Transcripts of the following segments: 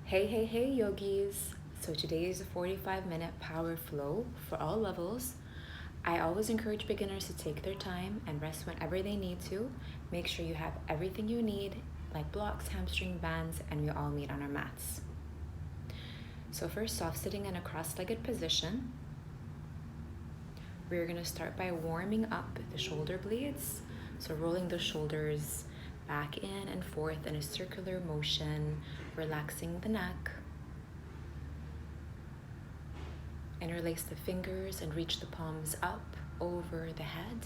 Hey, yogis. So today is a 45-minute power flow for all levels. I always encourage beginners to take their time and rest whenever they need to. Make sure you have everything you need, like blocks, hamstring bands, and we all meet on our mats. So first off, sitting in a cross-legged position, we're gonna start by warming up the shoulder blades. So rolling the shoulders back in and forth in a circular motion, relaxing the neck. Interlace the fingers and reach the palms up over the head.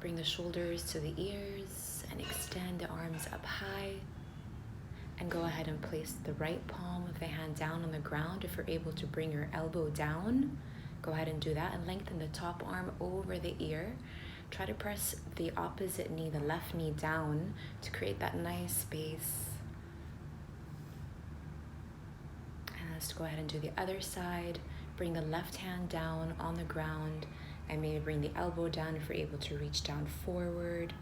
Bring the shoulders to the ears and extend the arms up high. And go ahead and place the right palm of the hand down on the ground. If you're able to bring your elbow down, go ahead and do that and lengthen the top arm over the ear. Try to press the opposite knee, the left knee, down to create that nice space. And let's go ahead and do the other side. Bring the left hand down on the ground and maybe bring the elbow down if you're able to reach down forward.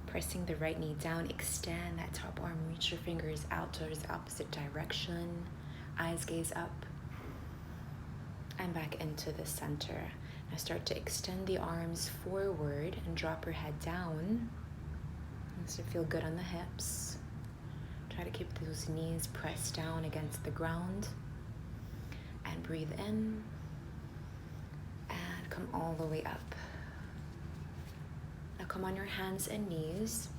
Pressing the right knee down, extend that top arm, reach your fingers out towards the opposite direction. Eyes gaze up and back into the center. Now start to extend the arms forward and drop your head down. So feel good on the hips. Try to keep those knees pressed down against the ground. And breathe in and come all the way up. Now come on your hands and knees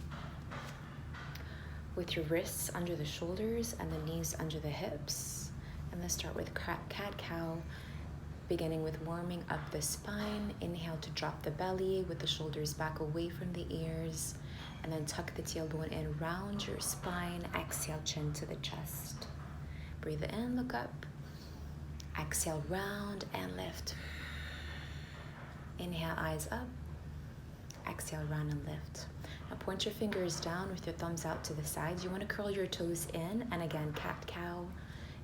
with your wrists under the shoulders and the knees under the hips. And let's start with cat-cow, beginning with warming up the spine. Inhale to drop the belly with the shoulders back away from the ears. And then tuck the tailbone in, round your spine. Exhale, chin to the chest. Breathe in, look up. Exhale, round and lift. Inhale, eyes up. Exhale, round and lift. Now point your fingers down with your thumbs out to the sides. You want to curl your toes in, and again, cat-cow.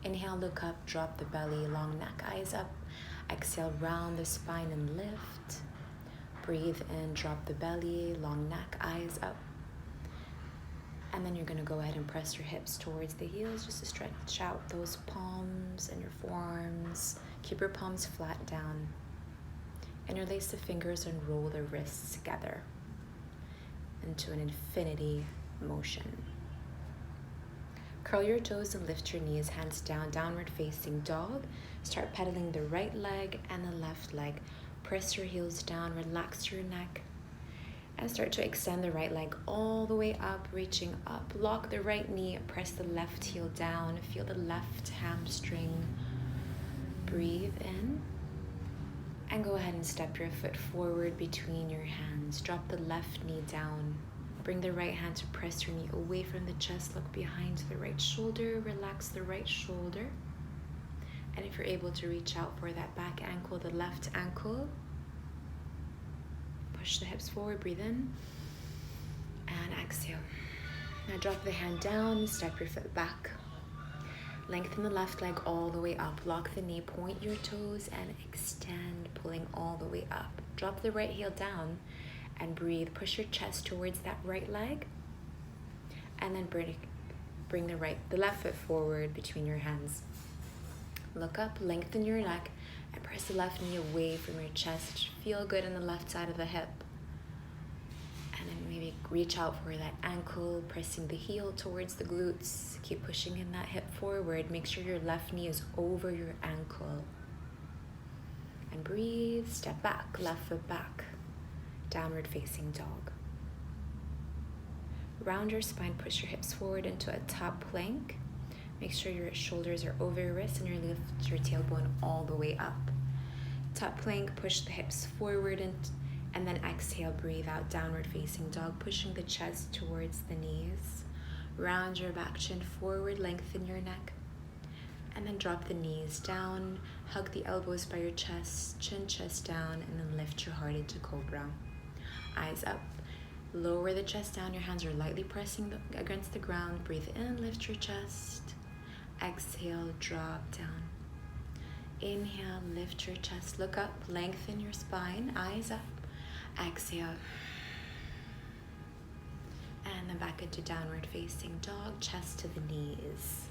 Inhale, look up, drop the belly, long neck, eyes up. Exhale, round the spine and lift. Breathe in, drop the belly, long neck, eyes up. And then you're going to go ahead and press your hips towards the heels just to stretch out those palms and your forearms. Keep your palms flat down. Interlace the fingers and roll the wrists together into an infinity motion. Curl your toes and lift your knees, hands down, downward facing dog. Start pedaling the right leg and the left leg. Press your heels down, relax your neck. And start to extend the right leg all the way up, reaching up. Lock the right knee, press the left heel down. Feel the left hamstring. Breathe in. And go ahead and step your foot forward between your hands. Drop the left knee down. Bring the right hand to press your knee away from the chest. Look behind the right shoulder. Relax the right shoulder. And if you're able to reach out for that back ankle, the left ankle, push the hips forward, breathe in, and exhale. Now drop the hand down, step your foot back. Lengthen the left leg all the way up. Lock the knee, point your toes, and extend, pulling all the way up. Drop the right heel down and breathe. Push your chest towards that right leg. And then bring the left foot forward between your hands. Look up, lengthen your neck, and press the left knee away from your chest. Feel good on the left side of the hip. And then maybe reach out for that ankle, pressing the heel towards the glutes. Keep pushing in that hip forward. Make sure your left knee is over your ankle. And breathe, step back, left foot back. Downward facing dog. Round your spine, push your hips forward into a top plank. Make sure your shoulders are over your wrists and you lift your tailbone all the way up. Top plank, push the hips forward and then exhale, breathe out, downward facing dog, pushing the chest towards the knees. Round your back, chin forward, lengthen your neck. And then drop the knees down, hug the elbows by your chest, chin, chest down, and then lift your heart into cobra. Eyes up. Lower the chest down, your hands are lightly pressing against the ground. Breathe in, lift your chest. Exhale, drop down. Inhale, lift your chest, look up, lengthen your spine, eyes up. Exhale. And then back into downward facing dog, chest to the knees.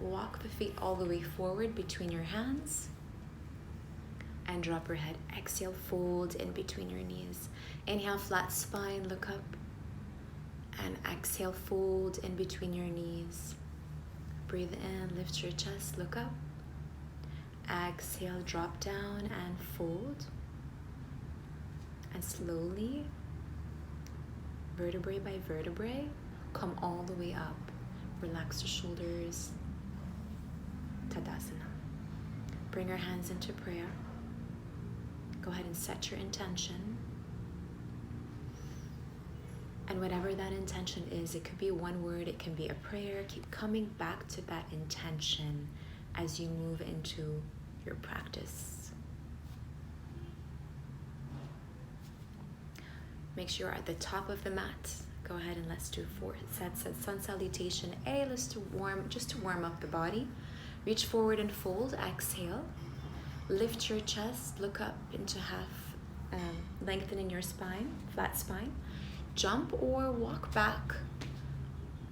walk the feet all the way forward between your hands. And drop your head. Exhale, fold in between your knees. Inhale, flat spine, look up. And exhale, fold in between your knees. Breathe in, lift your chest, look up. Exhale, drop down and fold. And slowly, vertebrae by vertebrae, come all the way up. Relax the shoulders. Tadasana. Bring your hands into prayer. Go ahead and set your intention. And whatever that intention is, it could be one word, it can be a prayer. Keep coming back to that intention as you move into your practice. Make sure you're at the top of the mat. Go ahead and let's do 4 sets of sun salutation. Let's do just to warm up the body. Reach forward and fold, exhale. Lift your chest, look up into half, lengthening your spine, flat spine. Jump or walk back.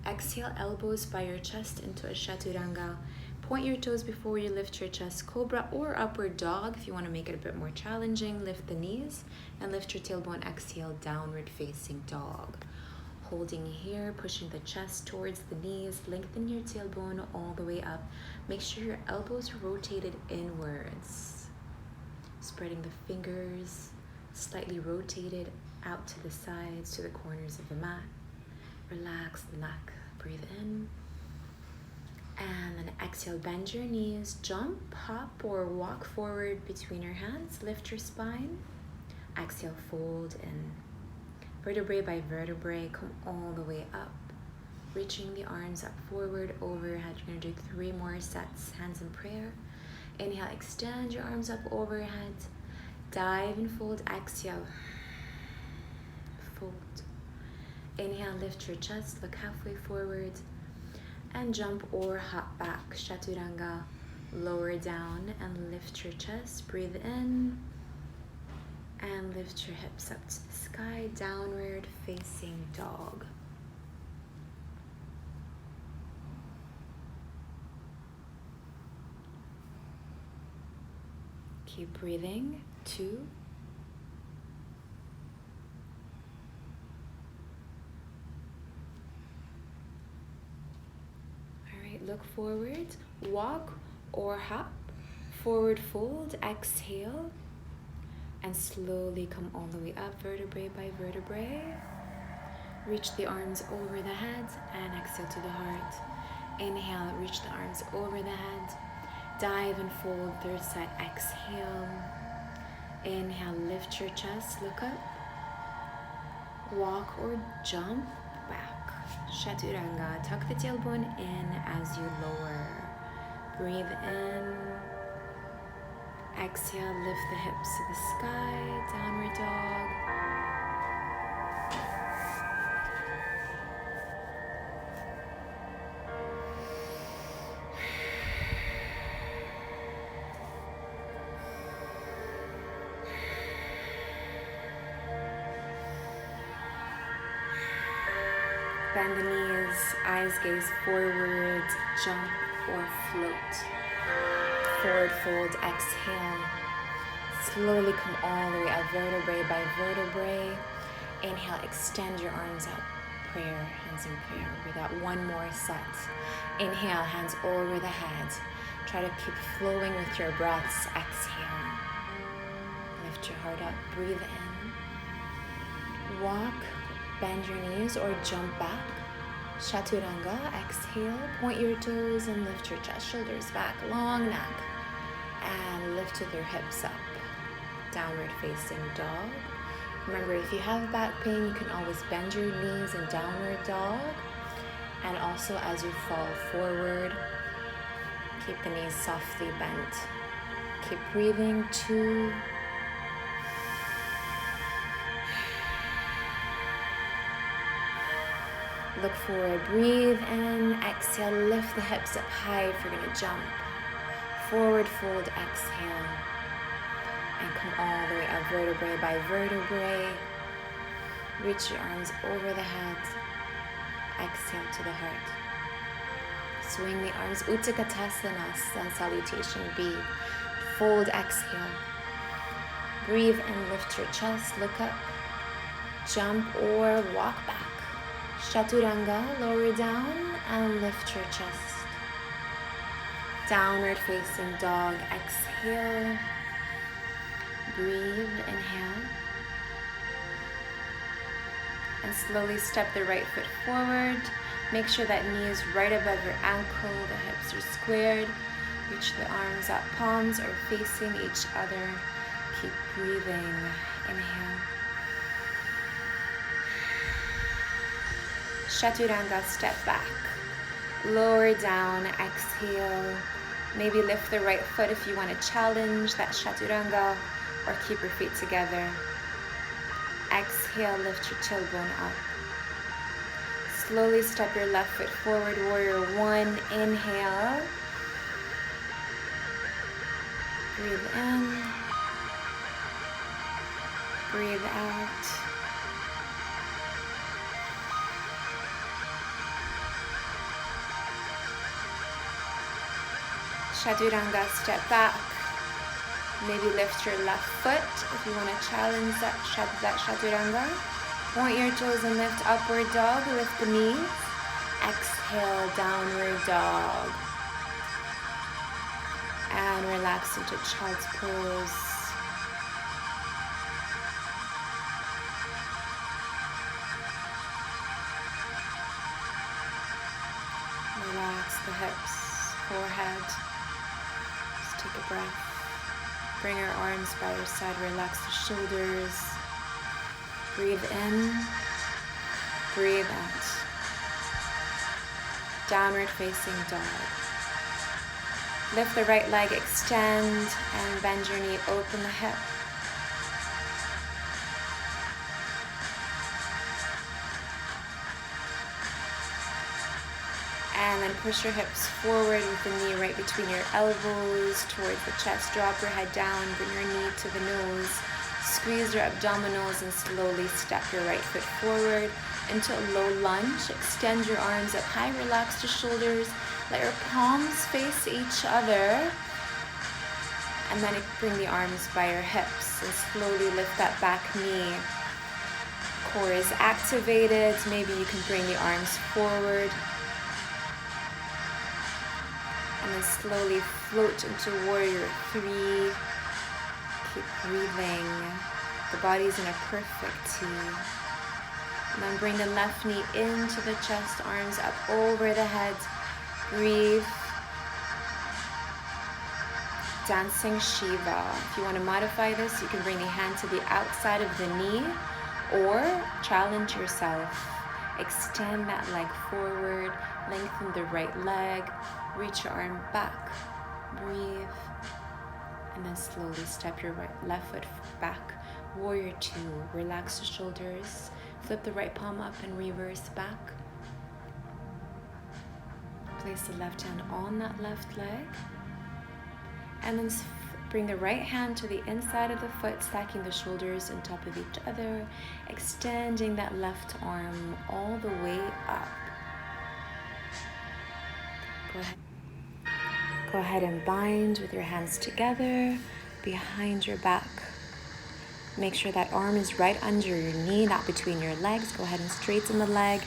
Exhale, elbows by your chest into a chaturanga. Point your toes before you lift your chest, cobra or upward dog. If you want to make it a bit more challenging, lift the knees and lift your tailbone. Exhale, downward facing dog. Holding here, pushing the chest towards the knees, lengthen your tailbone all the way up. Make sure your elbows are rotated inwards. Spreading the fingers, slightly rotated out to the sides, to the corners of the mat. Relax the neck, breathe in. And then exhale, bend your knees, jump, hop, or walk forward between your hands. Lift your spine. Exhale, fold in. Vertebrae by vertebrae, come all the way up. Reaching the arms up forward, overhead. You're gonna do 3 more sets, hands in prayer. Inhale, extend your arms up overhead. Dive and fold, exhale. Fold. Inhale, lift your chest, look halfway forward. And jump or hop back, chaturanga. Lower down and lift your chest, breathe in. And lift your hips up to the sky, downward facing dog. Keep breathing, 2. All right, look forward, walk or hop, forward fold, exhale. And slowly come all the way up, vertebrae by vertebrae. Reach the arms over the head and exhale to the heart. Inhale, reach the arms over the head. Dive and fold, 3rd set, exhale. Inhale, lift your chest, look up. Walk or jump back. Chaturanga, tuck the tailbone in as you lower. Breathe in. Exhale, lift the hips to the sky, downward dog. Bend the knees, eyes gaze forward, jump or float. Forward fold, exhale. Slowly come all the way up, vertebrae by vertebrae. Inhale, extend your arms up. Prayer, hands in prayer. We got 1 more set. Inhale, hands over the head. Try to keep flowing with your breaths. Exhale. Lift your heart up, breathe in. Walk, bend your knees or jump back. Chaturanga, exhale, point your toes and lift your chest, shoulders back, long neck. And lift with your hips up. Downward facing dog. Remember, if you have back pain, you can always bend your knees in downward dog. And also as you fall forward, keep the knees softly bent. Keep breathing, 2. Look forward, breathe in, exhale, lift the hips up high if you're gonna jump. Forward fold, exhale. And come all the way up, vertebrae by vertebrae. Reach your arms over the head. Exhale to the heart. Swing the arms, Utkatasana, salutation, B. Fold, exhale. Breathe and lift your chest, look up. Jump or walk back. Chaturanga, lower down and lift your chest. Downward facing dog, exhale. Breathe, inhale. And slowly step the right foot forward. Make sure that knee is right above your ankle, the hips are squared. Reach the arms up, palms are facing each other. Keep breathing, inhale. Chaturanga, step back. Lower down, exhale. Maybe lift the right foot if you want to challenge that Chaturanga, or keep your feet together. Exhale, lift your tailbone up. Slowly step your left foot forward, warrior one, inhale. Breathe in. Breathe out. Chaturanga, step back. Maybe lift your left foot if you want to challenge that Chaturanga. Point your toes and lift upward dog, lift the knees. Exhale, downward dog. And relax into child's pose. Relax the hips, forehead. Just take a breath. Bring your arms by your side, relax the shoulders. Breathe in, breathe out. Downward facing dog. Lift the right leg, extend, and bend your knee, open the hip. And then push your hips forward with the knee right between your elbows towards the chest. Drop your head down, bring your knee to the nose. Squeeze your abdominals and slowly step your right foot forward into a low lunge. Extend your arms up high, relax the shoulders. Let your palms face each other. And then bring the arms by your hips and slowly lift that back knee. Core is activated. Maybe you can bring the arms forward. And then slowly float into warrior three. Keep breathing. The body's in a perfect T. And then bring the left knee into the chest, arms up over the head. Breathe. Dancing Shiva. If you want to modify this, you can bring the hand to the outside of the knee or challenge yourself. Extend that leg forward, lengthen the right leg, reach your arm back, breathe, and then slowly step your left foot back. Warrior two, relax the shoulders, flip the right palm up and reverse back. Place the left hand on that left leg, and then bring the right hand to the inside of the foot, stacking the shoulders on top of each other, extending that left arm all the way up. Go ahead and bind with your hands together behind your back. Make sure that arm is right under your knee, not between your legs. Go ahead and straighten the leg.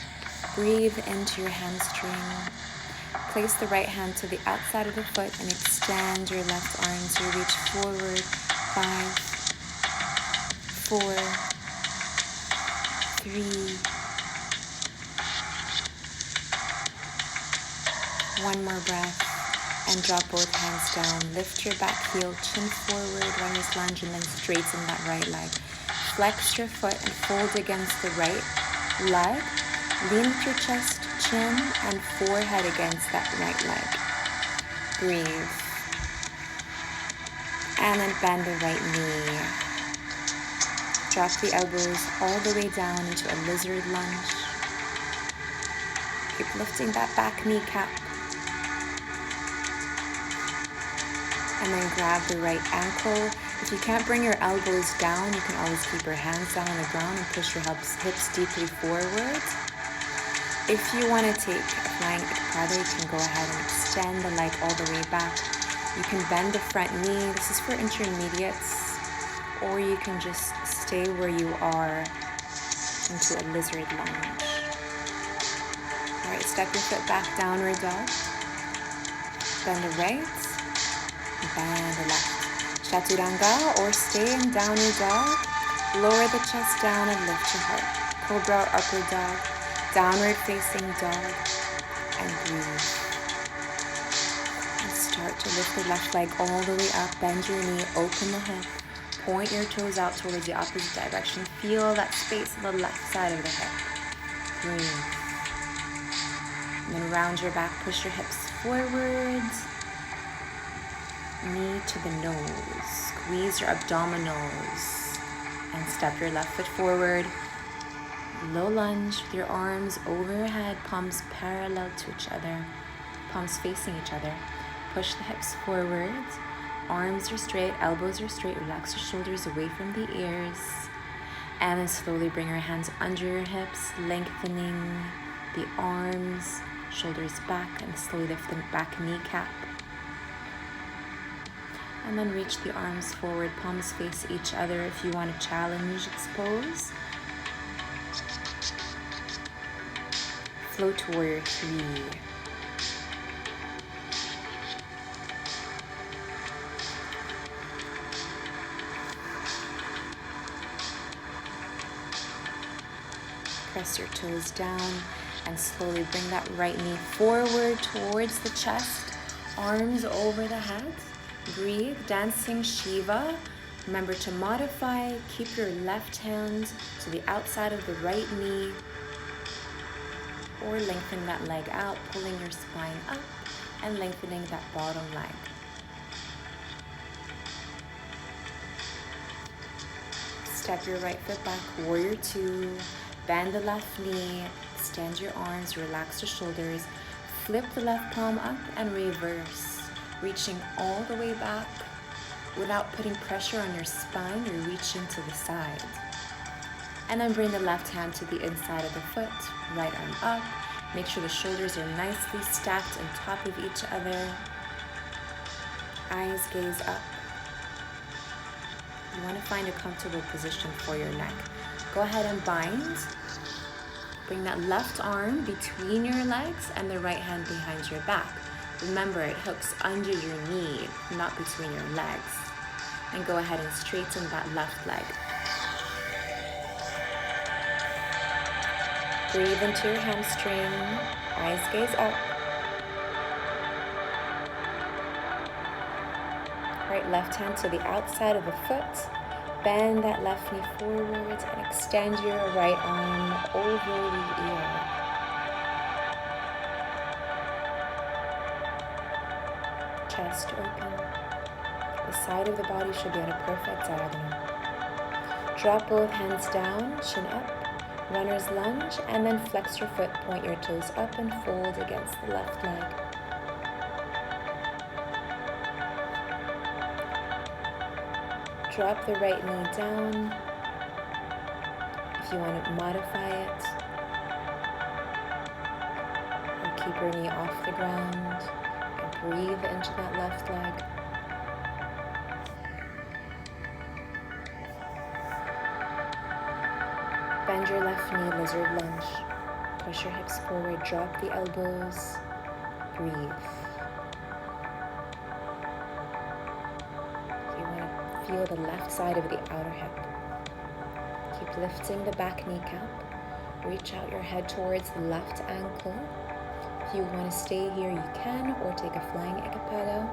Breathe into your hamstring. Place the right hand to the outside of the foot and extend your left arm to reach forward. 5, 4, 3, 1 more breath. And drop both hands down. Lift your back heel, chin forward, runner's lunge, and then straighten that right leg. Flex your foot and fold against the right leg. Lean with your chest, chin, and forehead against that right leg. Breathe. And then bend the right knee. Drop the elbows all the way down into a lizard lunge. Keep lifting that back kneecap. And then grab the right ankle. If you can't bring your elbows down, you can always keep your hands down on the ground and push your hips deeply forward. If you want to take a flying ikpada, you can go ahead and extend the leg all the way back. You can bend the front knee. This is for intermediates. Or you can just stay where you are into a lizard lunge. Alright, step your foot back, downward dog. Bend the right, bend the left. Chaturanga, or stay in downward dog. Lower the chest down and lift your heart. Cobra, upward dog. Downward facing dog. And breathe. And start to lift the left leg all the way up. Bend your knee, open the hip. Point your toes out towards the opposite direction. Feel that space on the left side of the hip. Breathe. And then round your back, push your hips forwards. Knee to the nose. Squeeze your abdominals. And step your left foot forward. Low lunge with your arms overhead, palms parallel to each other. Palms facing each other. Push the hips forwards. Arms are straight, elbows are straight. Relax your shoulders away from the ears. And then slowly bring your hands under your hips, lengthening the arms, shoulders back, and slowly lift the back kneecap. And then reach the arms forward, palms face each other if you want to challenge this pose. Float to warrior 3. Press your toes down and slowly bring that right knee forward towards the chest. Arms over the head. Breathe, dancing Shiva. Remember to modify, keep your left hand to the outside of the right knee, or lengthen that leg out, pulling your spine up and lengthening that bottom leg. Step your right foot back, warrior 2. Bend the left knee, extend your arms, relax the shoulders. Flip the left palm up and reverse. Reaching all the way back without putting pressure on your spine, you're reaching to the side. And then bring the left hand to the inside of the foot, right arm up. Make sure the shoulders are nicely stacked on top of each other. Eyes gaze up. You want to find a comfortable position for your neck. Go ahead and bind. Bring that left arm between your legs and the right hand behind your back. Remember, it hooks under your knee, not between your legs. And go ahead and straighten that left leg. Breathe into your hamstring. Eyes gaze up. Right left hand to the outside of the foot. Bend that left knee forwards and extend your right arm over the ear. Chest open. The side of the body should be on a perfect diagonal. Drop both hands down, chin up, runner's lunge, and then flex your foot, point your toes up and fold against the left leg. Drop the right knee down. If you want to modify it, or keep your knee off the ground. Breathe into that left leg. Bend your left knee, lizard lunge. Push your hips forward, drop the elbows. Breathe. You want to feel the left side of the outer hip. Keep lifting the back kneecap. Reach out your head towards the left ankle. If you want to stay here, you can, or take a flying ikpada.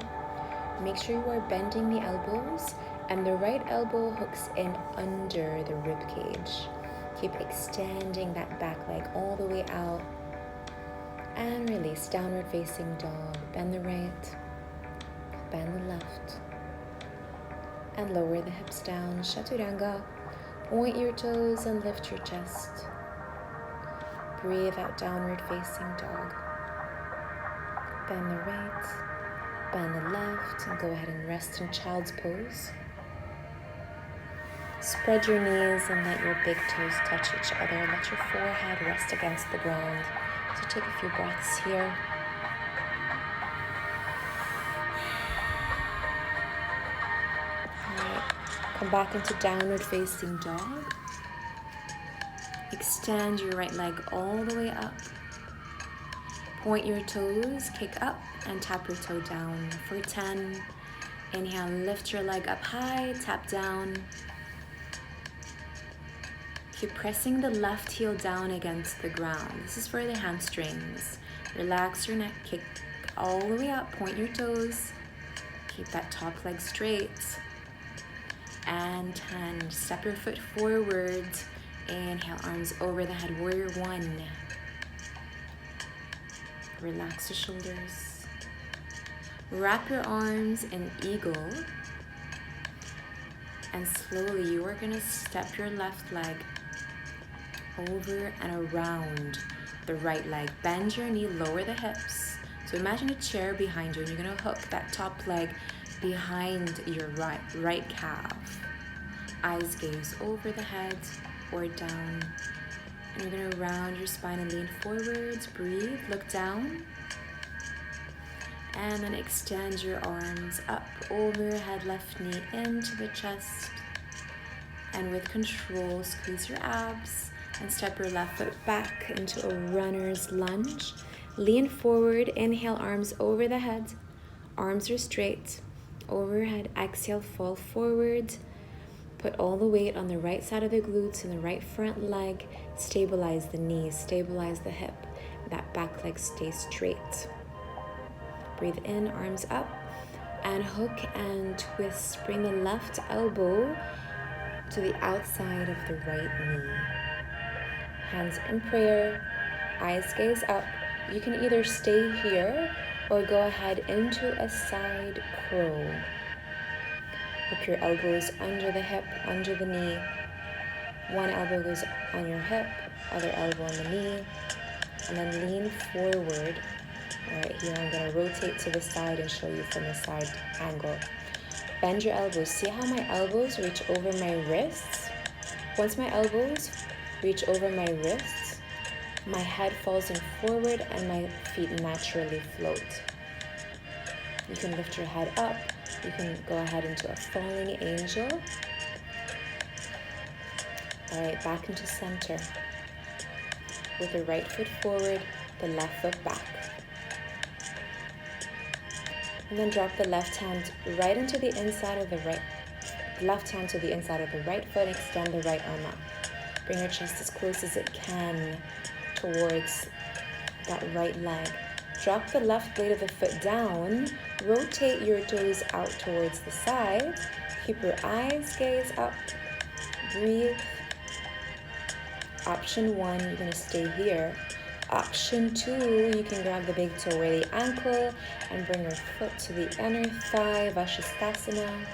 Make sure you are bending the elbows and the right elbow hooks in under the rib cage. Keep extending that back leg all the way out. And release, downward facing dog. Bend the right, bend the left. And lower the hips down, chaturanga. Point your toes and lift your chest. Breathe out, downward facing dog. Bend the right, bend the left, and go ahead and rest in child's pose. Spread your knees and let your big toes touch each other. Let your forehead rest against the ground. So take a few breaths here. Alright, come back into downward facing dog. Extend your right leg all the way up. Point your toes, kick up, and tap your toe down for 10. Inhale, lift your leg up high, tap down. Keep pressing the left heel down against the ground. This is for the hamstrings. Relax your neck, kick all the way up, point your toes. Keep that top leg straight. And 10, step your foot forward. Inhale, arms over the head, warrior one. Relax the shoulders. Wrap your arms in eagle. And slowly you are gonna step your left leg over and around the right leg. Bend your knee, lower the hips. So imagine a chair behind you and you're gonna hook that top leg behind your right calf. Eyes gaze over the head or down. And you're gonna round your spine and lean forwards. Breathe, look down. And then extend your arms up over your head, left knee into the chest. And with control, squeeze your abs and step your left foot back into a runner's lunge. Lean forward, inhale, arms over the head. Arms are straight, overhead. Exhale, fall forward. Put all the weight on the right side of the glutes and the right front leg. Stabilize the knees, stabilize the hip. That back leg stays straight. Breathe in, arms up, and hook and twist. Bring the left elbow to the outside of the right knee. Hands in prayer, eyes gaze up. You can either stay here or go ahead into a side crow. Hook your elbows under the hip, under the knee. One elbow goes on your hip, other elbow on the knee, and then lean forward. All right, here I'm gonna rotate to the side and show you from the side angle. Bend your elbows. See how my elbows reach over my wrists? Once my elbows reach over my wrists, my head falls in forward and my feet naturally float. You can lift your head up. You can go ahead into a falling angel. All right, back into center. With the right foot forward, the left foot back. And then drop the left hand right into the inside of the right, left hand to the inside of the right foot, extend the right arm up. Bring your chest as close as it can towards that right leg. Drop the left blade of the foot down, rotate your toes out towards the side. Keep your eyes gaze up, breathe. Option 1, you're gonna stay here. Option 2, you can grab the big toe or the ankle and bring your foot to the inner thigh, Vashisthasana.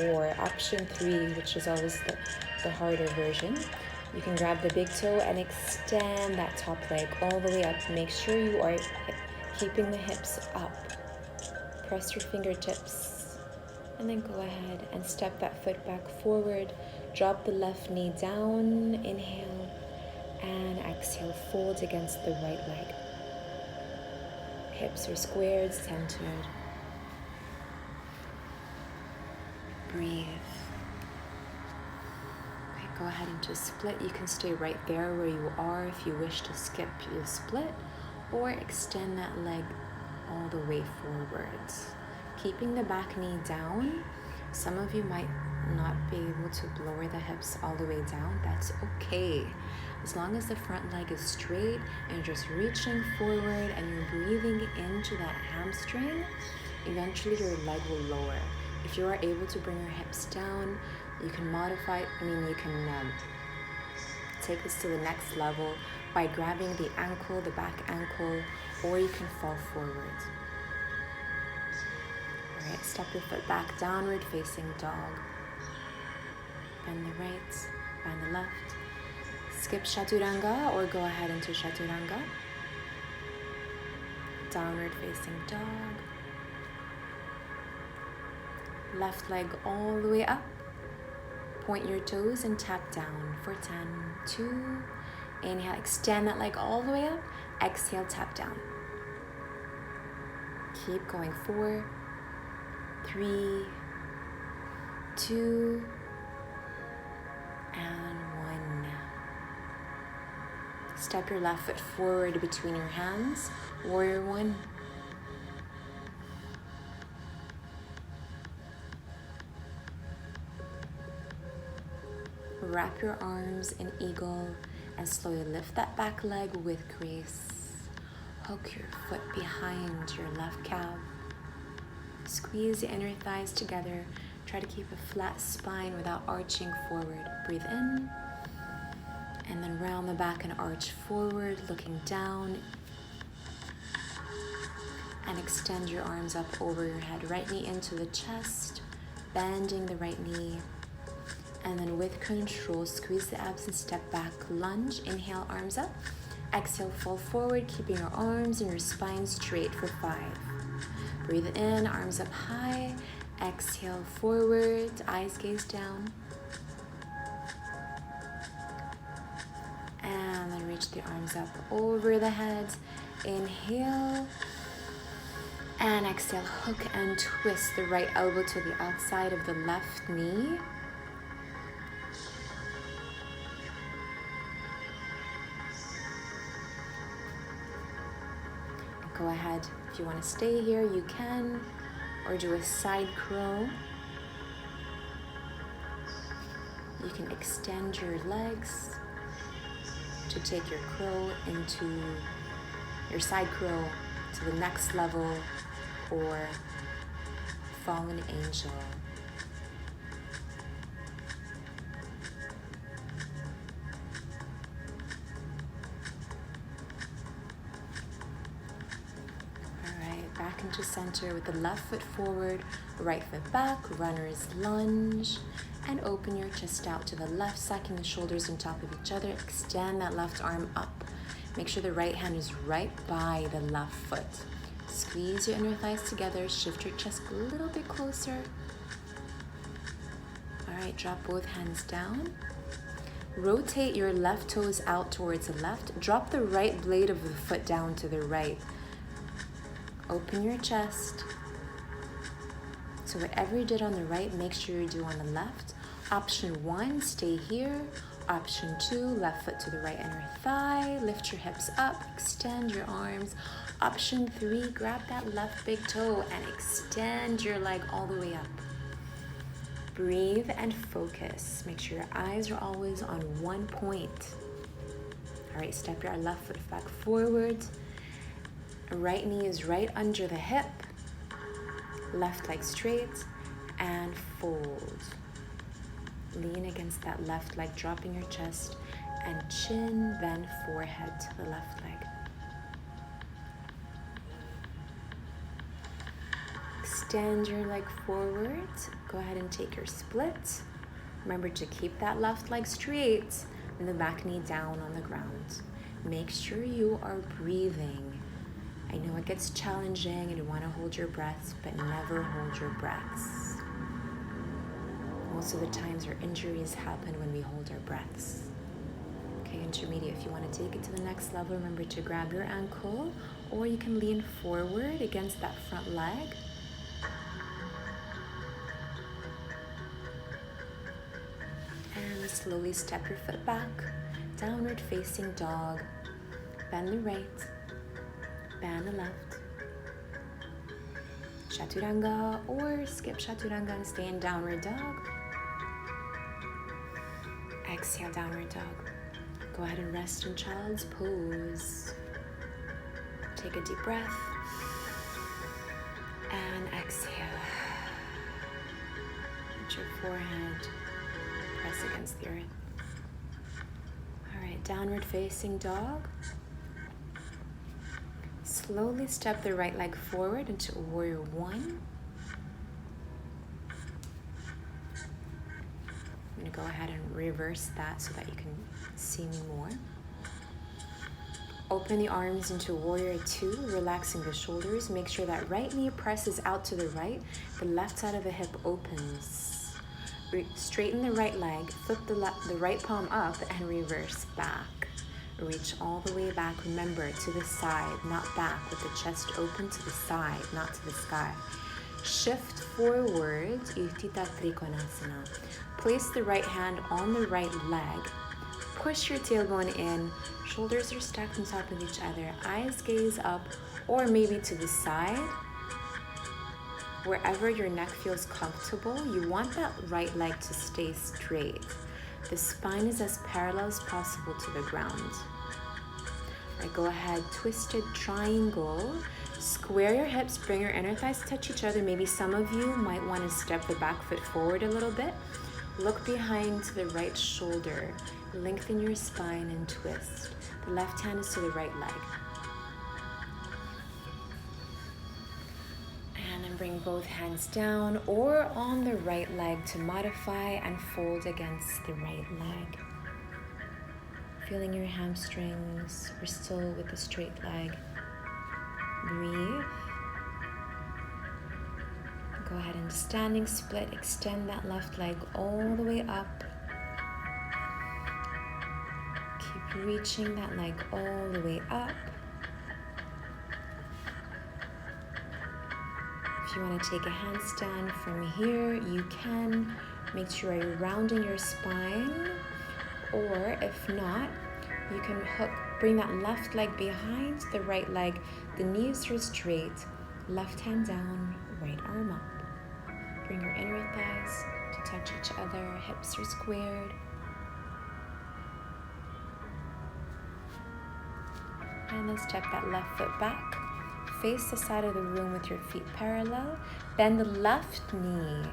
Or option 3, which is always the harder version, you can grab the big toe and extend that top leg all the way up. Make sure you are keeping the hips up. Press your fingertips and then go ahead and step that foot back forward. Drop the left knee down, inhale, and exhale, fold against the right leg. Hips are squared, centered. Breathe. Okay, go ahead into split. You can stay right there where you are if you wish to skip your split, or extend that leg all the way forwards. Keeping the back knee down. Some of you might not be able to lower the hips all the way down. That's okay. As long as the front leg is straight and you're just reaching forward and you're breathing into that hamstring, eventually your leg will lower. If you are able to bring your hips down, you can you can take this to the next level by grabbing the ankle, the back ankle, or you can fall forward. All right, step your foot back, downward facing dog. Bend the right, bend the left. Skip Chaturanga or go ahead into Chaturanga. Downward facing dog. Left leg all the way up. Point your toes and tap down for 10, 2, Inhale, extend that leg all the way up. Exhale, tap down. Keep going. 4, 3, 2, and 1. Step your left foot forward between your hands. Warrior 1. Wrap your arms in eagle and slowly lift that back leg with grace. Hook your foot behind your left calf. Squeeze the inner thighs together. Try to keep a flat spine without arching forward. Breathe in, and then round the back and arch forward, looking down. And extend your arms up over your head. Right knee into the chest, bending the right knee. And then with control, squeeze the abs and step back. Lunge, inhale, arms up. Exhale, fall forward, keeping your arms and your spine straight for 5. Breathe in, arms up high. Exhale, forward, eyes gaze down. And then reach the arms up over the head. Inhale. And exhale, hook and twist the right elbow to the outside of the left knee. Go ahead, if you want to stay here, you can, or do a side crow. You can extend your legs to take your crow into your side crow to the next level, or fallen angel. Back into center with the left foot forward, right foot back, runner's lunge, and open your chest out to the left, sucking the shoulders on top of each other. Extend that left arm up. Make sure the right hand is right by the left foot. Squeeze your inner thighs together, shift your chest a little bit closer. All right, drop both hands down. Rotate your left toes out towards the left. Drop the right blade of the foot down to the right. Open your chest. So whatever you did on the right, make sure you do on the left. Option 1, stay here. Option 2, left foot to the right inner thigh. Lift your hips up, extend your arms. Option 3, grab that left big toe and extend your leg all the way up. Breathe and focus. Make sure your eyes are always on one point. All right, step your left foot back forward. Right knee is right under the hip, left leg straight, and fold. Lean against that left leg, dropping your chest, and chin, then forehead to the left leg. Extend your leg forward. Go ahead and take your split. Remember to keep that left leg straight and the back knee down on the ground. Make sure you are breathing. I know it gets challenging and you want to hold your breaths, but never hold your breaths. Most of the times our injuries happen when we hold our breaths. Okay, intermediate, if you want to take it to the next level, remember to grab your ankle, or you can lean forward against that front leg. And slowly step your foot back, downward facing dog. Bend the right, bend the left. Chaturanga, or skip Chaturanga and stay in downward dog. Exhale, downward dog. Go ahead and rest in child's pose. Take a deep breath. And exhale. Let your forehead press against the earth. All right, downward facing dog. Slowly step the right leg forward into warrior 1. I'm going to go ahead and reverse that so that you can see me more. Open the arms into warrior 2, relaxing the shoulders. Make sure that right knee presses out to the right. The left side of the hip opens. Straighten the right leg, flip the right palm up and reverse back. Reach all the way back. Remember, to the side, not back, with the chest open to the side, not to the sky. Shift forward, Utthita Trikonasana. Place the right hand on the right leg. Push your tailbone in. Shoulders are stacked on top of each other. Eyes gaze up or maybe to the side. Wherever your neck feels comfortable, you want that right leg to stay straight. The spine is as parallel as possible to the ground. All right, go ahead, twisted triangle. Square your hips, bring your inner thighs touch each other. Maybe some of you might want to step the back foot forward a little bit. Look behind to the right shoulder. Lengthen your spine and twist. The left hand is to the right leg. And then bring both hands down or on the right leg to modify and fold against the right leg. Feeling your hamstrings. We're still with the straight leg. Breathe. Go ahead and standing split. Extend that left leg all the way up. Keep reaching that leg all the way up. If you want to take a handstand from here, you can. Make sure you're rounding your spine. Or if not, you can bring that left leg behind the right leg. The knees are straight. Left hand down, right arm up. Bring your inner thighs to touch each other. Hips are squared. And then step that left foot back. Face the side of the room with your feet parallel. Bend the left knee.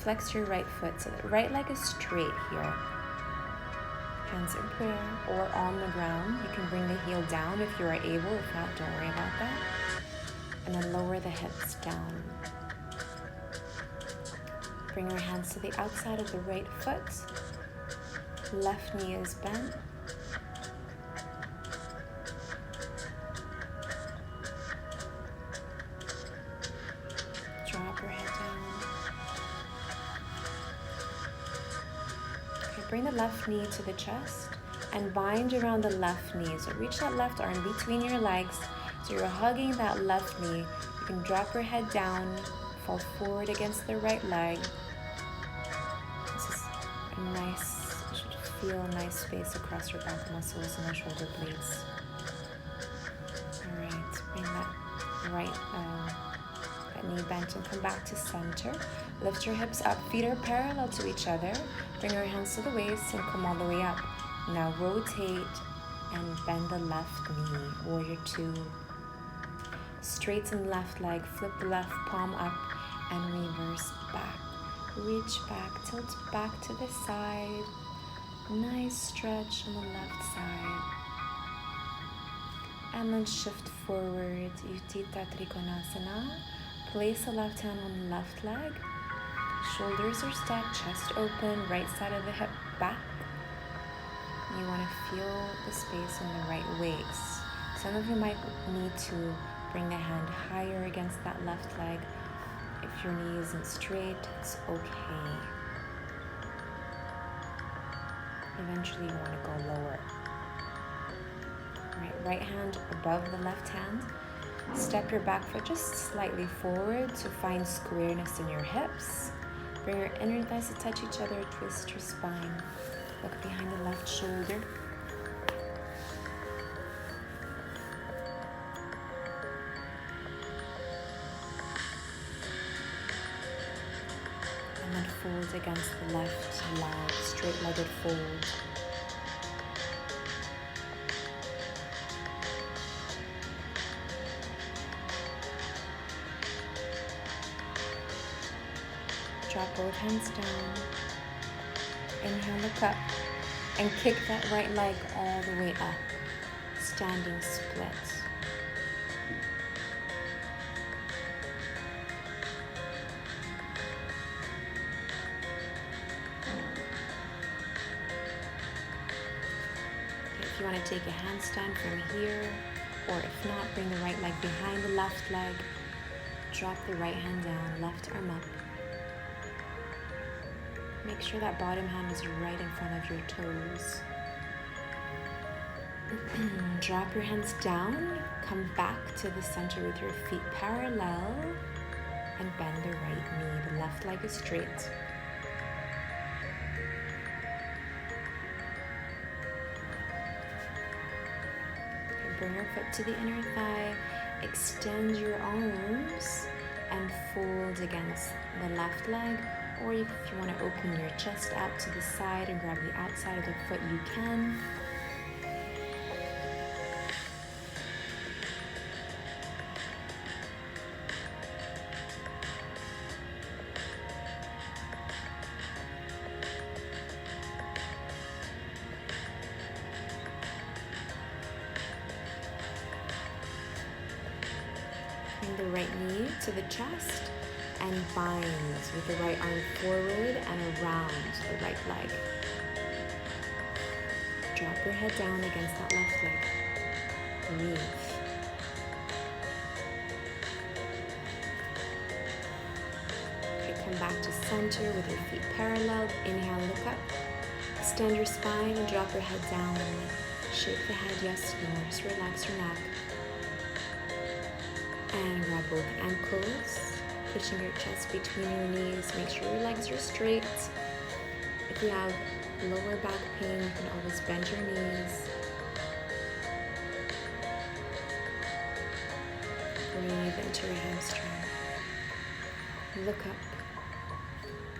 Flex your right foot so the right leg is straight here. Hands in prayer or on the ground. You can bring the heel down if you are able. If not, don't worry about that. And then lower the hips down. Bring your hands to the outside of the right foot. Left knee is bent. Drop your head down. Bring the left knee to the chest and bind around the left knee. So reach that left arm between your legs. So you're hugging that left knee. You can drop your head down, fall forward against the right leg. This is a nice, you should feel a nice space across your back muscles and the shoulder blades. All right, bring that knee bent and come back to center. Lift your hips up, feet are parallel to each other. Bring your hands to the waist and come all the way up. Now rotate and bend the left knee, warrior two. Straighten left leg, flip the left palm up and reverse back. Reach back, tilt back to the side. Nice stretch on the left side. And then shift forward, Utthita Trikonasana. Place the left hand on the left leg. Shoulders are stacked, chest open, right side of the hip back. You want to feel the space in the right waist. Some of you might need to bring the hand higher against that left leg. If your knee isn't straight, it's okay. Eventually you want to go lower. Right hand above the left hand. Step your back foot just slightly forward to find squareness in your hips. Bring your inner thighs to touch each other, twist your spine. Look behind the left shoulder. And then fold against the left leg, straight-legged fold. Drop both hands down. Inhale, look up. And kick that right leg all the way up. Standing split. If you want to take a handstand from here, or if not, bring the right leg behind the left leg. Drop the right hand down, left arm up. Make sure that bottom hand is right in front of your toes. Drop your hands down, come back to the center with your feet parallel, and bend the right knee. The left leg is straight. Okay, bring your foot to the inner thigh, extend your arms, and fold against the left leg. Or if you want to open your chest out to the side and grab the outside of the foot, you can. Bring the right knee to the chest and bind with the right arm forward and around the right leg. Drop your head down against that left leg. Breathe. Okay, come back to center with your feet parallel. Inhale, look up. Extend your spine and drop your head down. Shake the head, yes, no. Just relax your neck. And grab both ankles. Pushing your chest between your knees. Make sure your legs are straight. If you have lower back pain, you can always bend your knees. Breathe into your hamstring. Look up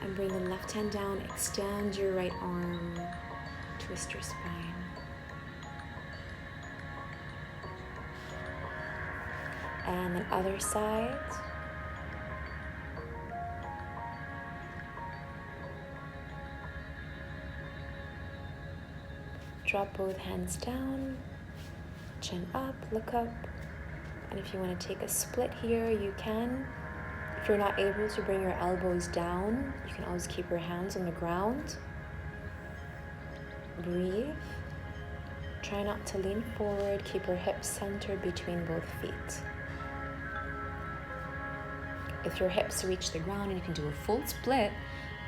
and bring the left hand down. Extend your right arm. Twist your spine. And the other side. Drop both hands down, chin up, look up. And if you want to take a split here, you can. If you're not able to bring your elbows down, you can always keep your hands on the ground. Breathe. Try not to lean forward. Keep your hips centered between both feet. If your hips reach the ground and you can do a full split,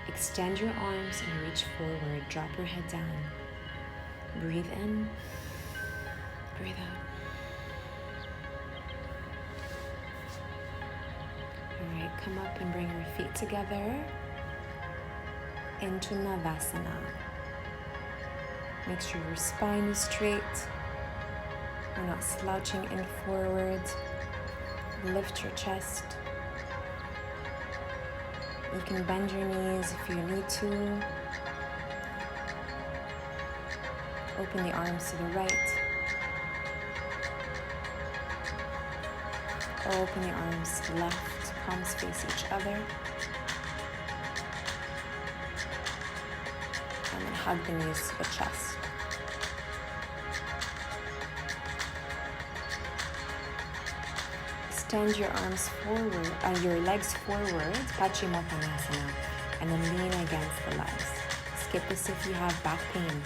extend your arms and reach forward. Drop your head down. Breathe in, breathe out. All right, come up and bring your feet together into Navasana. Make sure your spine is straight. You're not slouching in forward. Lift your chest. You can bend your knees if you need to. Open the arms to the right. Or open the arms to the left. Palms face each other. And then hug the knees to the chest. Extend your arms forward, your legs forward, Paschimottanasana, and then lean against the legs. Skip this if you have back pain.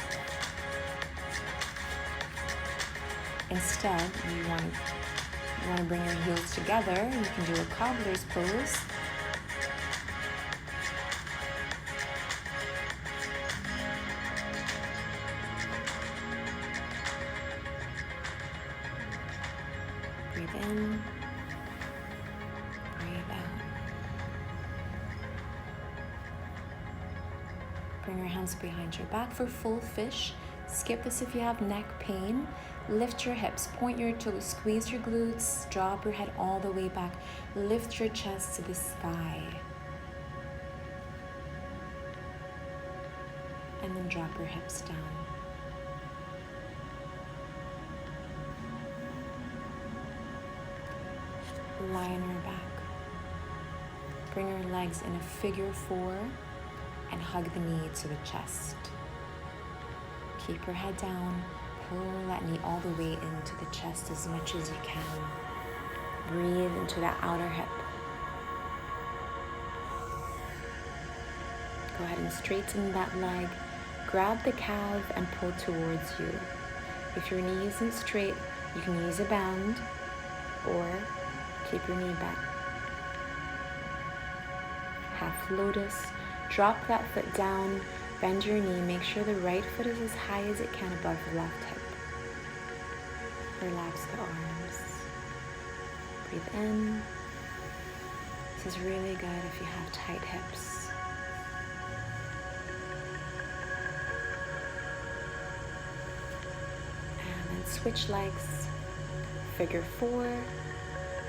Instead, you want to bring your heels together. You can do a cobbler's pose. Breathe in. Breathe out. Bring your hands behind your back for full fish. Skip this if you have neck pain. Lift your hips, point your toes, squeeze your glutes, drop your head all the way back. Lift your chest to the sky. And then drop your hips down. Lie on your back. Bring your legs in a figure four and hug the knee to the chest. Keep your head down. Pull that knee all the way into the chest as much as you can. Breathe into that outer hip. Go ahead and straighten that leg. Grab the calf and pull towards you. If your knee isn't straight, you can use a band or keep your knee back. Half lotus. Drop that foot down. Bend your knee. Make sure the right foot is as high as it can above the left hip. Relax the arms. Breathe in. This is really good if you have tight hips. And then switch legs. Figure 4.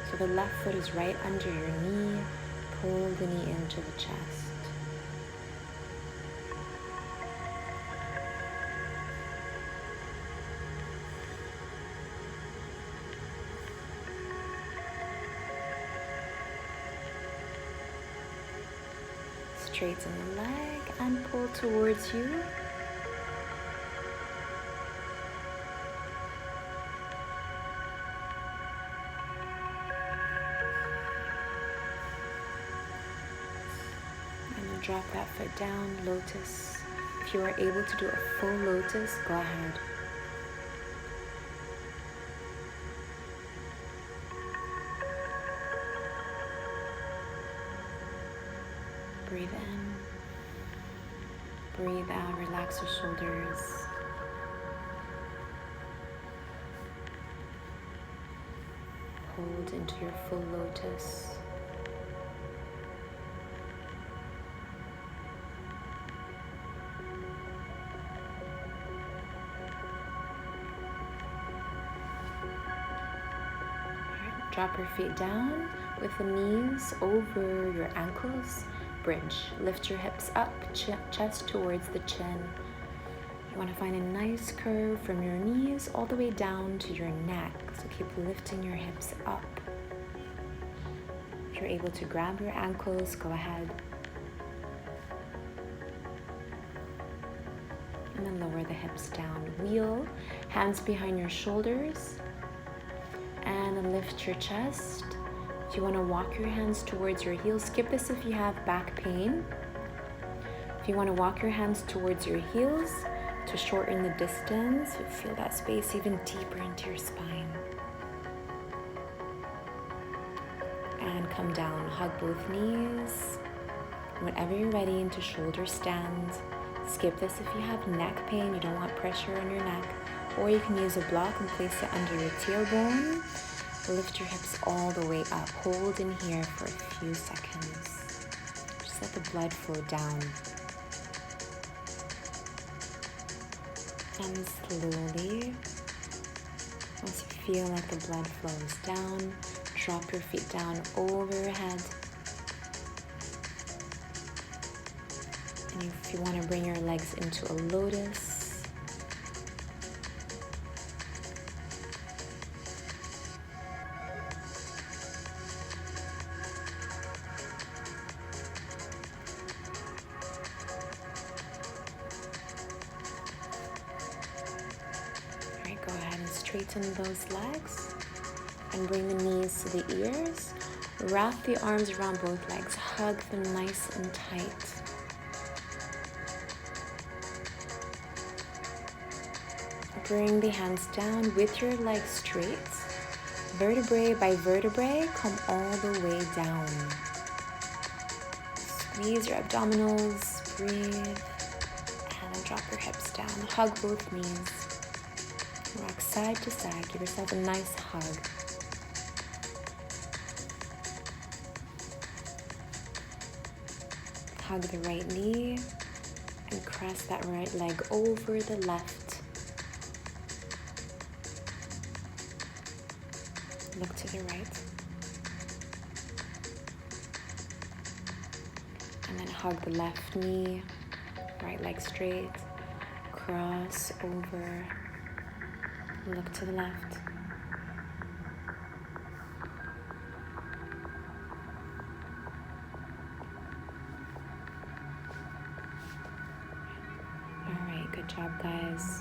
So the left foot is right under your knee. Pull the knee into the chest. Straighten the leg and pull towards you. And then drop that foot down, lotus. If you are able to do a full lotus, go ahead. Breathe in, breathe out, relax your shoulders. Hold into your full lotus. Drop your feet down with the knees over your ankles. Bridge. Lift your hips up, chest towards the chin. You want to find a nice curve from your knees all the way down to your neck. So keep lifting your hips up. If you're able to grab your ankles, go ahead. And then lower the hips down. Wheel, hands behind your shoulders. And then lift your chest. If you want to walk your hands towards your heels, skip this if you have back pain. If you want to walk your hands towards your heels to shorten the distance, feel that space even deeper into your spine. And come down, hug both knees. Whenever you're ready, into shoulder stand. Skip this if you have neck pain, you don't want pressure on your neck. Or you can use a block and place it under your tailbone. Lift your hips all the way up. Hold in here for a few seconds. Just let the blood flow down. And slowly, once you feel like the blood flows down, drop your feet down over your head. And if you want to bring your legs into a lotus, go ahead and straighten those legs and bring the knees to the ears. Wrap the arms around both legs. Hug them nice and tight. Bring the hands down with your legs straight. Vertebrae by vertebrae, come all the way down. Squeeze your abdominals, breathe, and then drop your hips down. Hug both knees. Rock side to side, give yourself a nice hug. Hug the right knee and cross that right leg over the left. Look to the right. And then hug the left knee, right leg straight, cross over. Look to the left. All right, good job, guys.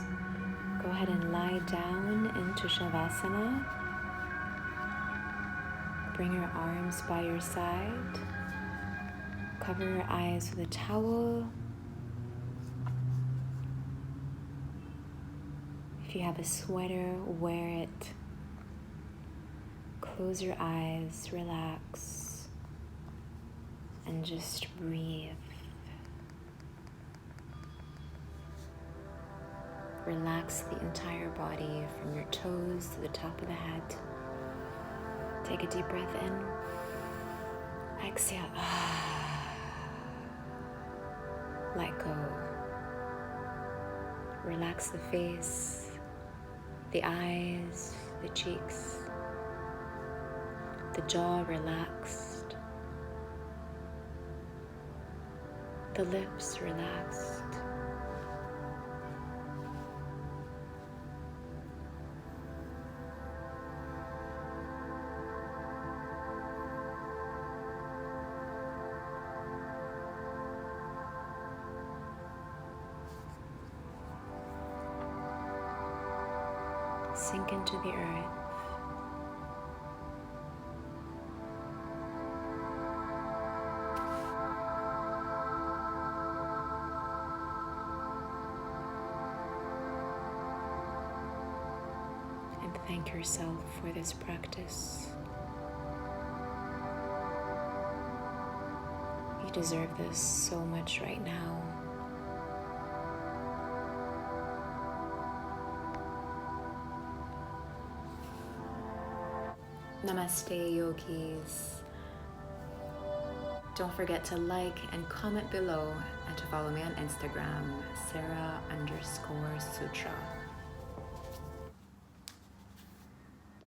Go ahead and lie down into Shavasana. Bring your arms by your side. Cover your eyes with a towel. If you have a sweater, wear it. Close your eyes, relax, and just breathe. Relax the entire body from your toes to the top of the head. Take a deep breath in. Exhale. Let go. Relax the face, the eyes, the cheeks, the jaw relaxed, the lips relaxed. Sink into the earth. And thank yourself for this practice. You deserve this so much right now. Namaste, yogis. Don't forget to like and comment below and to follow me on Instagram, Sara_Sutra.